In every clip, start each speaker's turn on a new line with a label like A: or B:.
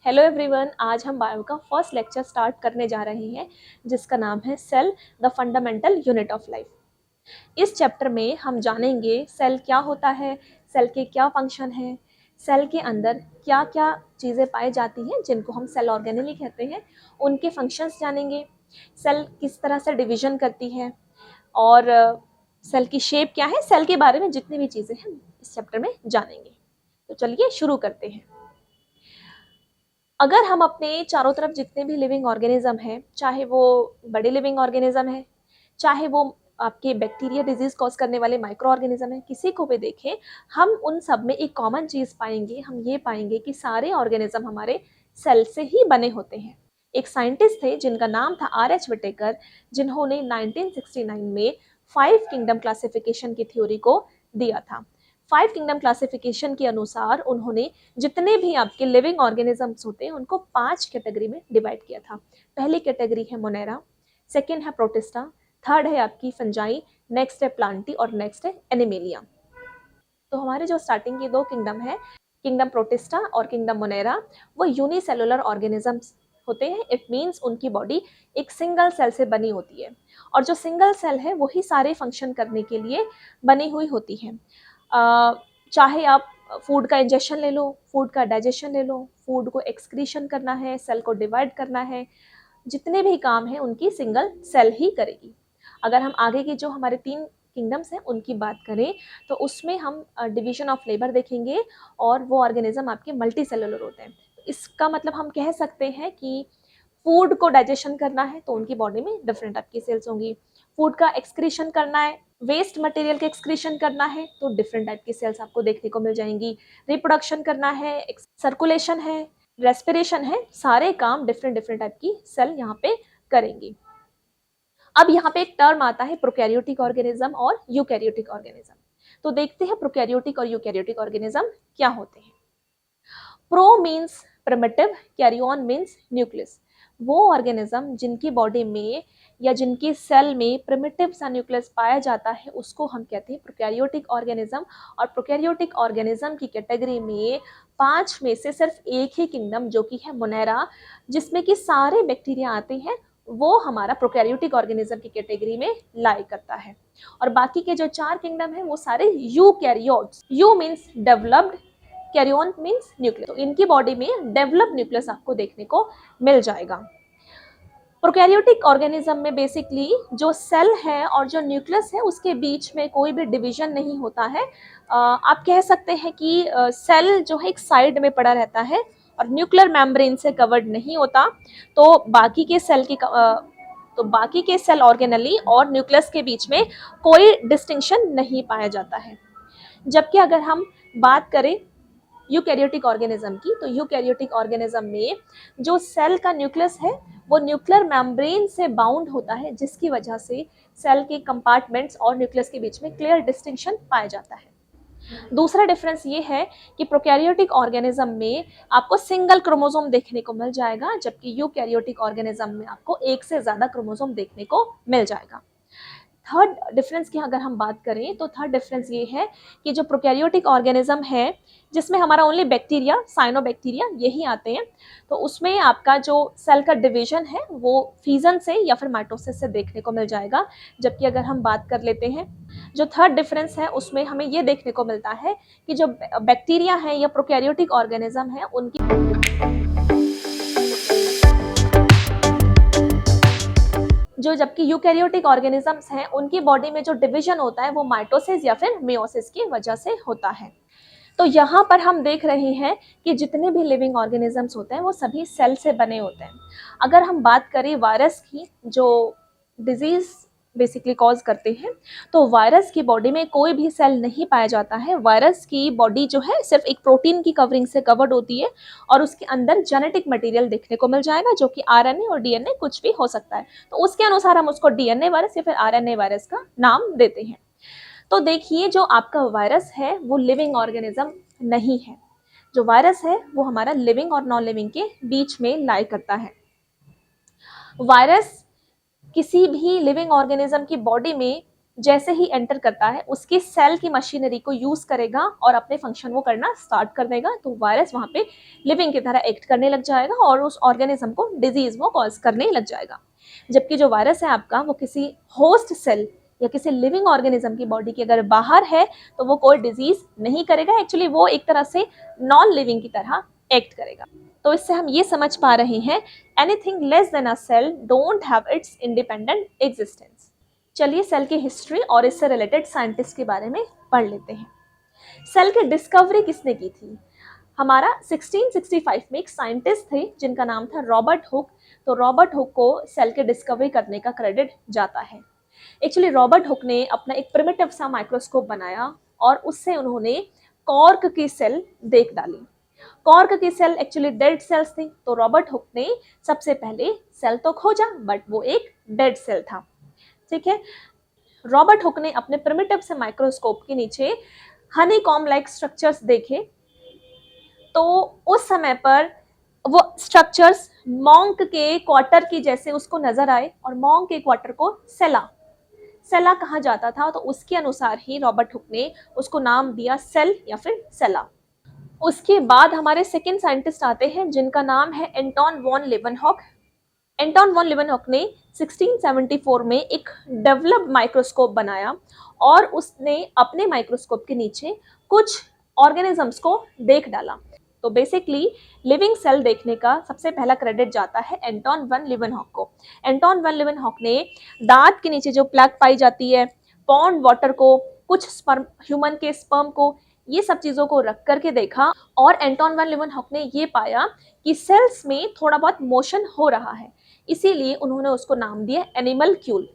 A: Hello everyone, आज हम bio का फर्स्ट लेक्चर स्टार्ट करने जा रहे हैं जिसका नाम है cell the fundamental unit of life. इस चैप्टर में हम जानेंगे सेल क्या होता है, सेल के क्या फंक्शन है, सेल के अंदर क्या क्या चीज़ें पाई जाती हैं जिनको हम सेल ऑर्गेनेली कहते हैं, उनके फंक्शंस जानेंगे, सेल किस तरह से डिवीजन करती है और सेल की शेप क्या है। सेल के बारे में जितनी भी चीज़ें हैं इस चैप्टर में जानेंगे। तो चलिए शुरू करते हैं। अगर हम अपने चारों तरफ जितने भी लिविंग ऑर्गेनिज्म हैं, चाहे वो बड़े लिविंग ऑर्गेनिज्म है, चाहे वो आपके बैक्टीरिया डिजीज कॉज करने वाले माइक्रो ऑर्गेनिज्म है, किसी को भी देखें, हम उन सब में एक कॉमन चीज पाएंगे। हम ये पाएंगे कि सारे ऑर्गेनिज्म हमारे सेल से ही बने होते हैं। एक साइंटिस्ट थे जिनका नाम था R.H. विटेकर, जिन्होंने 1969 में 5 किंगडम क्लासिफिकेशन की थ्योरी को दिया था। 5 किंगडम क्लासिफिकेशन के अनुसार उन्होंने जितने भी आपके लिविंग ऑर्गेनिजम्स होते हैं उनको 5 कैटेगरी में डिवाइड किया था। पहली कैटेगरी है मोनेरा, सेकेंड है प्रोटिस्टा, थर्ड है आपकी फंजाई, नेक्स्ट है प्लांटी और नेक्स्ट है एनिमेलिया। तो हमारे जो स्टार्टिंग की दो किंगडम है, किंगडम प्रोटिस्टा और किंगडम मोनेरा, वो यूनिसेलुलर ऑर्गेनिजम्स होते हैं। इट मीन्स उनकी बॉडी एक सिंगल सेल से बनी होती है और जो सिंगल सेल है वही सारे फंक्शन करने के लिए बनी हुई होती है। चाहे आप फूड का इंजेक्शन ले लो, फूड का डाइजेशन ले लो, फूड को एक्सक्रीशन करना है, सेल को डिवाइड करना है, जितने भी काम हैं उनकी सिंगल सेल ही करेगी। अगर हम आगे की जो हमारे 3 किंगडम्स हैं उनकी बात करें तो उसमें हम डिवीजन ऑफ लेबर देखेंगे और वो ऑर्गेनिज्म आपके मल्टी सेलुलर होते हैं। इसका मतलब हम कह सकते हैं कि फूड को डाइजेशन करना है तो उनकी बॉडी में डिफरेंट टाइप की सेल्स होंगी। फूड का एक्सक्रीशन करना है, वेस्ट मटेरियल के एक्सक्रीशन करना है तो डिफरेंट टाइप की सेल्स आपको देखने को मिल जाएंगी। रिप्रोडक्शन करना है, सर्कुलेशन है, रेस्पिरेशन है, सारे काम डिफरेंट डिफरेंट टाइप की सेल यहाँ पे करेंगी। अब यहाँ पे एक टर्म आता है प्रोकैरियोटिक ऑर्गेनिज्म और यूकैरियोटिक ऑर्गेनिज्म। तो देखते हैं प्रोकैरियोटिक और यूकैरियोटिक ऑर्गेनिज्म क्या होते हैं। Pro means primitive, karyon means nucleus. वो ऑर्गेनिज्म जिनकी बॉडी में या जिनकी सेल में प्रिमिटिव सा न्यूक्लियस पाया जाता है उसको हम कहते हैं प्रोकैरियोटिक ऑर्गेनिज्म। और प्रोकैरियोटिक ऑर्गेनिज्म की कैटेगरी में 5 में से सिर्फ एक ही किंगडम जो कि है मोनेरा, जिसमें कि सारे बैक्टीरिया आते हैं, वो हमारा प्रोकैरियोटिक ऑर्गेनिज्म की कैटेगरी में लाई करता है। और बाकी के जो 4 किंगडम है वो सारे eukaryotes. Eu means developed, karyon means nucleus. तो इनकी बॉडी में डेवलप न्यूक्लियस आपको देखने को मिल जाएगा। प्रोकैरियोटिक ऑर्गेनिज्म में बेसिकली जो सेल है और जो न्यूक्लियस है उसके बीच में कोई भी डिवीजन नहीं होता है। आप कह सकते हैं कि सेल जो है एक साइड में पड़ा रहता है और न्यूक्लियर मेम्ब्रेन से कवर्ड नहीं होता। तो बाकी के सेल ऑर्गेनली और न्यूक्लियस के बीच में कोई डिस्टिंक्शन नहीं पाया जाता है। जबकि अगर हम बात करें यूकैरियोटिक ऑर्गेनिज्म की, तो यूकैरियोटिक ऑर्गेनिज्म में जो सेल का न्यूक्लियस है वो न्यूक्लियर मेम्ब्रेन से बाउंड होता है, जिसकी वजह से सेल के कंपार्टमेंट्स और न्यूक्लियस के बीच में क्लियर डिस्टिंक्शन पाया जाता है। दूसरा डिफरेंस ये है कि प्रोकैरियोटिक ऑर्गेनिज्म में आपको सिंगल क्रोमोसोम देखने को मिल जाएगा, जबकि यूकैरियोटिक ऑर्गेनिज्म में आपको एक से ज्यादा क्रोमोसोम देखने को मिल जाएगा। थर्ड डिफरेंस की अगर हम बात करें तो थर्ड डिफरेंस ये है कि जो प्रोकैरियोटिक ऑर्गेनिज्म है जिसमें हमारा ओनली बैक्टीरिया, साइनोबैक्टीरिया यही आते हैं, तो उसमें आपका जो सेल का डिवीजन है वो फीजन से या फिर माइटोसिस से देखने को मिल जाएगा। जबकि अगर हम बात कर लेते हैं जो थर्ड डिफरेंस है उसमें हमें ये देखने को मिलता है कि जो बैक्टीरिया है या प्रोकैरियोटिक ऑर्गेनिज्म है जबकि यूकैरियोटिक ऑर्गेनिजम्स हैं उनकी बॉडी में जो डिवीजन होता है वो माइटोसिस या फिर मियोसिस की वजह से होता है। तो यहाँ पर हम देख रहे हैं कि जितने भी लिविंग ऑर्गेनिजम्स होते हैं वो सभी सेल से बने होते हैं। अगर हम बात करें वायरस की, जो डिजीज बेसिकली कॉज करते हैं, तो वायरस की बॉडी में कोई भी सेल नहीं पाया जाता है। वायरस की बॉडी जो है सिर्फ एक प्रोटीन की कवरिंग से कवर्ड होती है और उसके अंदर जेनेटिक मटेरियल देखने को मिल जाएगा जो कि आरएनए और डीएनए कुछ भी हो सकता है। तो उसके अनुसार हम उसको डीएनए वायरस या फिर आरएनए वायरस का नाम देते हैं। तो देखिए जो आपका वायरस है वो लिविंग ऑर्गेनिज्म नहीं है। जो वायरस है वो हमारा लिविंग और नॉन लिविंग के बीच में लाई करता है। वायरस किसी भी लिविंग ऑर्गेनिज्म की बॉडी में जैसे ही एंटर करता है उसकी सेल की मशीनरी को यूज करेगा और अपने फंक्शन वो करना स्टार्ट कर देगा, तो वायरस वहां पे लिविंग की तरह एक्ट करने लग जाएगा और उस ऑर्गेनिज्म को डिजीज वो कॉज करने लग जाएगा। जबकि जो वायरस है आपका वो किसी होस्ट सेल या किसी लिविंग ऑर्गेनिज्म की बॉडी के अगर बाहर है तो वो कोई डिजीज नहीं करेगा, एक्चुअली वो एक तरह से नॉन लिविंग की तरह एक्ट करेगा। तो इससे हम ये समझ पा रहे हैं anything less than a cell don't have its independent existence. चलिए सेल की हिस्ट्री और इससे रिलेटेड साइंटिस्ट के बारे में पढ़ लेते हैं। सेल की डिस्कवरी किसने की थी? हमारा 1665 में एक साइंटिस्ट थे जिनका नाम था रॉबर्ट हुक। तो रॉबर्ट हुक को सेल की डिस्कवरी करने का क्रेडिट जाता है। एक्चुअली रॉबर्ट हुक ने अपना एक प्रिमिटिव सा माइक्रोस्कोप बनाया और उससे उन्होंने कॉर्क की सेल देख डाली। कॉर्क की सेल एक्चुअली डेड सेल्स थी, तो रॉबर्ट हुक ने सबसे पहले सेल तो खोजा बट वो एक डेड सेल था। ठीक है, रॉबर्ट हुक ने अपने प्रिमिटिव से माइक्रोस्कोप के नीचे हनी कॉम लाइक स्ट्रक्चर्स देखे, तो उस समय पर वो स्ट्रक्चर्स मॉन्क के क्वार्टर की जैसे उसको नजर आए और मॉन्क के क्वार्टर को सेला सेला कहा जाता था, तो उसके अनुसार ही रॉबर्ट हुक ने उसको नाम दिया सेल या फिर सेला। उसके बाद हमारे सेकेंड साइंटिस्ट आते हैं जिनका नाम है एंटोन वॉन लेवनहॉक। एंटोन वॉन लेवनहॉक ने 1674 में एक डेवलप्ड माइक्रोस्कोप बनाया और उसने अपने माइक्रोस्कोप के नीचे कुछ ऑर्गेनिजम्स को देख डाला। तो बेसिकली लिविंग सेल देखने का सबसे पहला क्रेडिट जाता है एंटोन वन लिवनहॉक को। एंटोन वन लिवनहॉक ने दांत के नीचे जो प्लग पाई जाती है, पॉन्ड वाटर को, कुछ स्पर्म, ह्यूमन के स्पर्म को, ये सब चीजों को रख करके देखा और एंटोन वन लिवनहॉक ने ये पाया कि सेल्स में थोड़ा बहुत मोशन हो रहा है, इसीलिए उन्होंने उसको नाम दिया एनिमल क्यूल।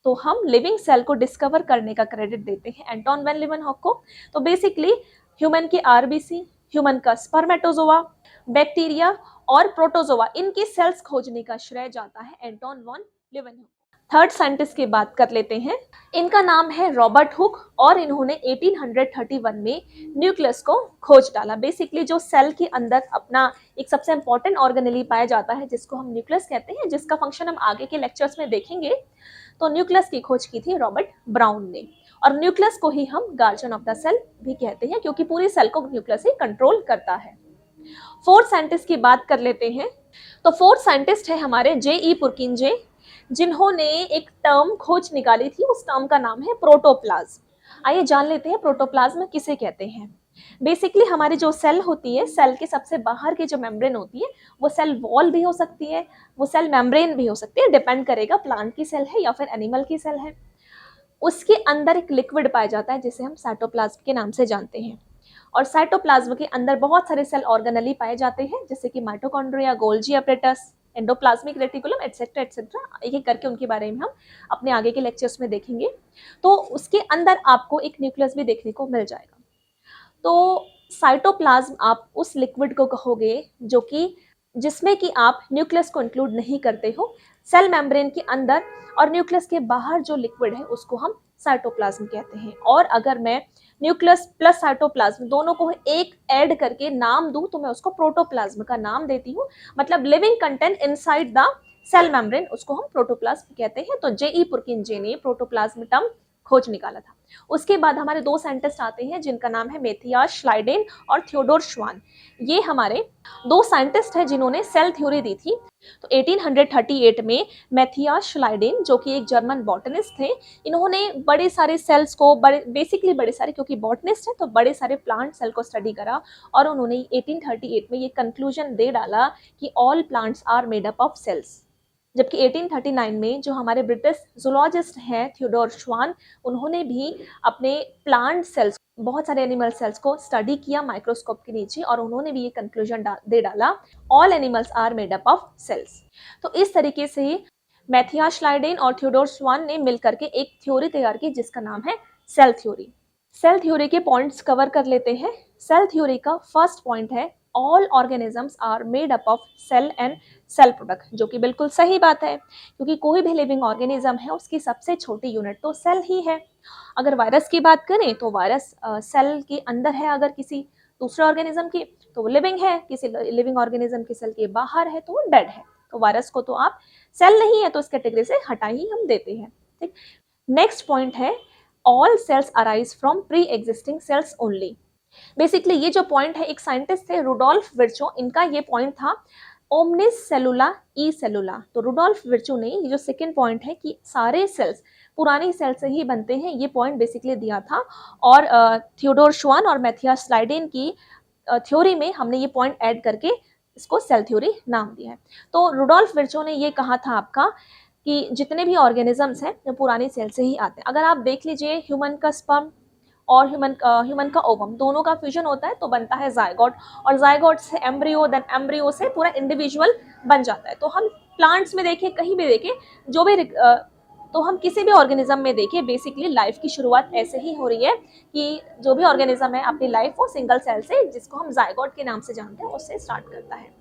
A: तो हम लिविंग सेल को डिस्कवर करने का क्रेडिट देते हैं एंटोन वैन लिवनहॉक को। तो बेसिकली ह्यूमन की आरबीसी, ह्यूमन का स्पर्मेटोजोआ, बैक्टीरिया और प्रोटोजोआ, इनकी सेल्स खोजने का श्रेय जाता है एंटोन वॉन लिवनहॉक। थर्ड साइंटिस्ट की बात कर लेते हैं। इनका नाम है रॉबर्ट हुक और इन्होंने 1831 में न्यूक्लियस को खोज डाला। बेसिकली जो सेल के अंदर अपना एक सबसे इंपॉर्टेंट ऑर्गेनेली पाया जाता है जिसको हम न्यूक्लियस कहते हैं, जिसका फंक्शन हम आगे के लेक्चर्स में देखेंगे। तो न्यूक्लियस की खोज की थी रॉबर्ट ब्राउन ने और न्यूक्लियस को ही हम गार्जियन ऑफ द सेल भी कहते हैं क्योंकि पूरी सेल को न्यूक्लियस ही कंट्रोल करता है। फोर्थ साइंटिस्ट की बात कर लेते हैं। तो फोर्थ साइंटिस्ट है हमारे जे.ई. पुरकिंजे, जिन्होंने एक टर्म खोज निकाली थी, उस टर्म का नाम है प्रोटोप्लाज्म। आइए जान लेते हैं प्रोटोप्लाज्म किसे कहते हैं। बेसिकली हमारी जो सेल होती है, सेल के सबसे बाहर की जो मेम्ब्रेन होती है वो सेल वॉल भी हो सकती है, वो सेल मेम्ब्रेन भी हो सकती है, डिपेंड करेगा प्लांट की सेल है या फिर एनिमल की सेल है। उसके अंदर एक लिक्विड पाया जाता है जिसे हम साइटोप्लाज्म के नाम से जानते हैं और साइटोप्लाज्म के अंदर बहुत सारे सेल ऑर्गेनेली पाए जाते हैं जैसे कि mitochondria, Golgi apparatus, endoplasmic reticulum etcetera etcetera. एक एक करके उनके बारे में हम अपने आगे के लेक्चर्स में देखेंगे। तो उसके अंदर आपको एक न्यूक्लियस भी देखने को मिल जाएगा। तो साइटोप्लाज्म आप उस लिक्विड को कहोगे जो कि जिसमें कि आप न्यूक्लियस को इंक्लूड नहीं करते हो। सेल मेम्ब्रेन के अंदर और न्यूक्लियस के बाहर जो लिक्विड है उसको हम साइटोप्लाज्म कहते हैं। और अगर मैं न्यूक्लियस प्लस साइटोप्लाज्म दोनों को एक ऐड करके नाम दूं तो मैं उसको प्रोटोप्लाज्म का नाम देती हूँ। मतलब living content inside the cell membrane, उसको हम प्रोटोप्लाज्म कहते हैं। तो जे.ई. पुरकिंजे ने प्रोटोप्लाज्म टर्म खोज निकाला था। उसके बाद हमारे दो साइंटिस्ट आते हैं जिनका नाम है मैथियास श्लाइडेन और थियोडोर श्वान। ये हमारे दो साइंटिस्ट हैं जिन्होंने सेल थ्योरी दी थी। तो 1838 में मैथियास श्लाइडेन, जो कि एक जर्मन बॉटनिस्ट थे, इन्होंने बड़े सारे सेल्स को बेसिकली बड़े सारे, क्योंकि बॉटनिस्ट है तो बड़े सारे प्लांट सेल को स्टडी करा और उन्होंने 1838 में ये कंक्लूजन दे डाला कि all plants are made up of cells. जबकि 1839 में जो हमारे ब्रिटिश जूलॉजिस्ट हैं थियोडोर श्वान, उन्होंने भी अपने प्लांट सेल्स, बहुत सारे एनिमल सेल्स को स्टडी किया माइक्रोस्कोप के नीचे और उन्होंने भी ये कंक्लूजन दे डाला, all animals are made up of cells. तो इस तरीके से मैथियास श्लाइडेन और थियोडोर श्वान ने मिलकर के एक थ्योरी तैयार की जिसका नाम है सेल थ्योरी। सेल थ्योरी के पॉइंट्स कवर कर लेते हैं। सेल थ्योरी का फर्स्ट पॉइंट है all organisms are made up of cell and cell product, जो कि बिल्कुल सही बात है क्योंकि कोई भी लिविंग ऑर्गेनिज्म है उसकी सबसे छोटी यूनिट तो सेल ही है। अगर वायरस की बात करें तो वायरस सेल के अंदर है, अगर किसी दूसरे ऑर्गेनिज्म की तो वो लिविंग है, किसी लिविंग ऑर्गेनिज्म की सेल के बाहर है तो वो डेड है। तो वायरस को तो आप सेल नहीं है तो इस कैटेगरी से हटा ही हम देते हैं। ठीक, नेक्स्ट पॉइंट है all cells arise from pre existing cells only. Basically ये जो पॉइंट है, एक साइंटिस्ट थे रुडोल्फ विर्चो, इनका ये पॉइंट था ओमनिस सेलुला ई सेलुला। तो रुडोल्फ विर्चो ने ये जो सेकंड पॉइंट है कि सारे सेल्स पुरानी सेल से ही बनते हैं, ये पॉइंट बेसिकली दिया था। और थियोडोर श्वान और मैथियास स्लाइडेन की थ्योरी में हमने ये पॉइंट ऐड करके इसको सेल थ्योरी नाम दिया है। तो रुडोल्फ विर्चो ने ये कहा था आपका कि जितने भी ऑर्गेनिजम्स हैं वो पुरानी सेल से ही आते हैं। अगर आप देख लीजिए ह्यूमन का स्पर्म और ह्यूमन का ओवम, दोनों का फ्यूजन होता है तो बनता है जायगोट, और जायगोट से एम्ब्रियो, देन एम्ब्रियो से पूरा इंडिविजुअल बन जाता है। तो हम प्लांट्स में देखें, कहीं भी देखें, जो भी तो हम किसी भी ऑर्गेनिज्म में देखें, बेसिकली लाइफ की शुरुआत ऐसे ही हो रही है कि जो भी ऑर्गेनिज्म है अपनी लाइफ वो सिंगल सेल से, जिसको हम जायगोट के नाम से जानते हैं, उससे स्टार्ट करता है।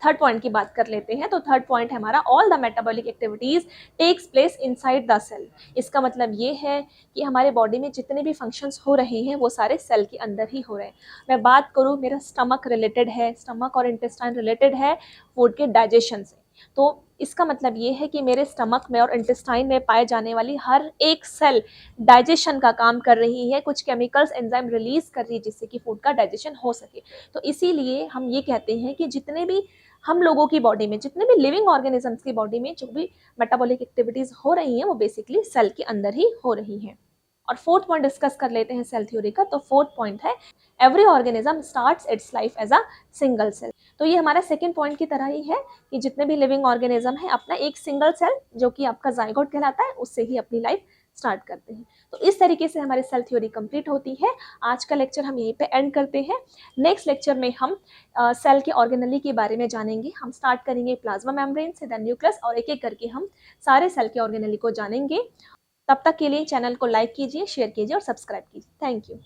A: थर्ड पॉइंट की बात कर लेते हैं। तो थर्ड पॉइंट है हमारा all the metabolic activities takes place inside the cell. इसका मतलब ये है कि हमारे बॉडी में जितने भी फंक्शंस हो रहे हैं वो सारे सेल के अंदर ही हो रहे हैं। मैं बात करूँ, मेरा स्टमक रिलेटेड है, स्टमक और इंटेस्टाइन रिलेटेड है फूड के डाइजेशन से। तो इसका मतलब ये है कि मेरे स्टमक में और इंटेस्टाइन में पाए जाने वाली हर एक सेल डाइजेशन का काम कर रही है, कुछ केमिकल्स एंजाइम रिलीज कर रही है जिससे कि फूड का डाइजेशन हो सके। तो इसीलिए हम ये कहते हैं कि जितने भी हम लोगों की बॉडी में, जितने भी लिविंग ऑर्गेनिजम्स की बॉडी में जो भी मेटाबॉलिक एक्टिविटीज हो रही हैं वो बेसिकली सेल के अंदर ही हो रही हैं। और फोर्थ पॉइंट डिस्कस कर लेते हैं सेल थ्योरी का। तो फोर्थ पॉइंट है every organism starts its life as a single cell. तो ये हमारा सेकंड पॉइंट की तरह ही है कि जितने भी लिविंग ऑर्गेनिज्म है अपना एक सिंगल सेल जो कि आपका जाइगोट कहलाता है उससे ही अपनी लाइफ स्टार्ट करते हैं। तो इस तरीके से हमारी सेल थ्योरी कंप्लीट होती है। आज का लेक्चर हम यहीं पे एंड करते हैं। नेक्स्ट लेक्चर में हम सेल के ऑर्गेनली के बारे में जानेंगे। हम स्टार्ट करेंगे प्लाज्मा मेम्ब्रेन से, देन न्यूक्लियस, और एक एक करके हम सारे सेल के ऑर्गेनली को जानेंगे। तब तक के लिए चैनल को लाइक कीजिए, शेयर कीजिए और सब्सक्राइब कीजिए। Thank you.